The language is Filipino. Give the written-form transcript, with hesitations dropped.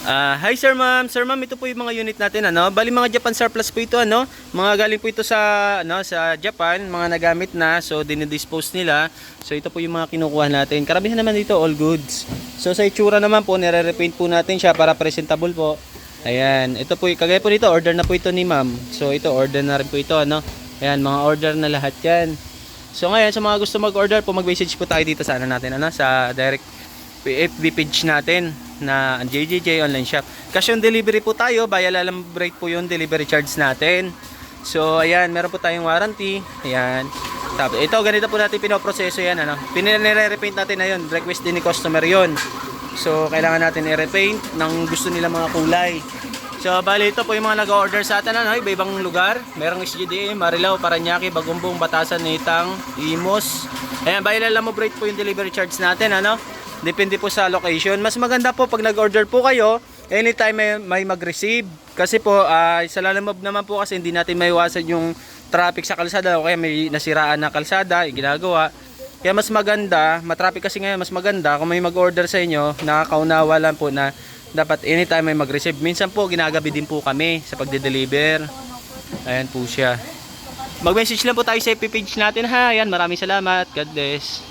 Hi Sir Ma'am. Sir Ma'am, ito po yung mga unit natin ano. Bali mga Japan surplus po ito ano. Mga galing po ito sa sa Japan, mga nagamit na. So dinidispose nila. So ito po yung mga kinukuha natin. Karamihan naman dito all goods. So sa itsura naman po nire-repaint po natin siya para presentable po. Ayan, ito po kagaya po nito, order na po ito ni Ma'am. So ito order na rin po ito ano. Ayan, mga order na lahat 'yan. So ngayon sa mga gusto mag-order po, mag-message po tayo dito sa ano natin ano, sa direct FB page natin na JJJ online shop. Cash on delivery po tayo, via Lalambrate po yung delivery charge natin. So ayan, meron po tayong warranty. Ayan. Tapos ito ganito po natin pinoproseso yan ano. Pinire-repaint natin na yun, request din ni customer yon. So kailangan natin i-repaint ng gusto nila mga kulay. So bali ito po yung mga nag-order sa atin ano, iba-ibang lugar. Merong SGDA, Marilao, Parañaque, Bagumbong, Batasan, Nitang, Imos. Ayan, via Lalambrate po yung delivery charge natin ano. Depende po sa location. Mas maganda po pag nag-order po kayo, anytime may mag-receive. Kasi po, sa Lalamove naman po kasi hindi natin maiwasan yung traffic sa kalsada o kaya may nasiraan na kalsada, ginagawa. Kaya mas maganda, matraffic kasi ngayon, mas maganda kung may mag-order sa inyo, nakakaunawa lang po na dapat anytime may mag-receive. Minsan po, ginagabi din po kami sa pagde-deliver. Ayan po siya. Mag-message lang po tayo sa FB page natin ha. Ayan, maraming salamat. God bless.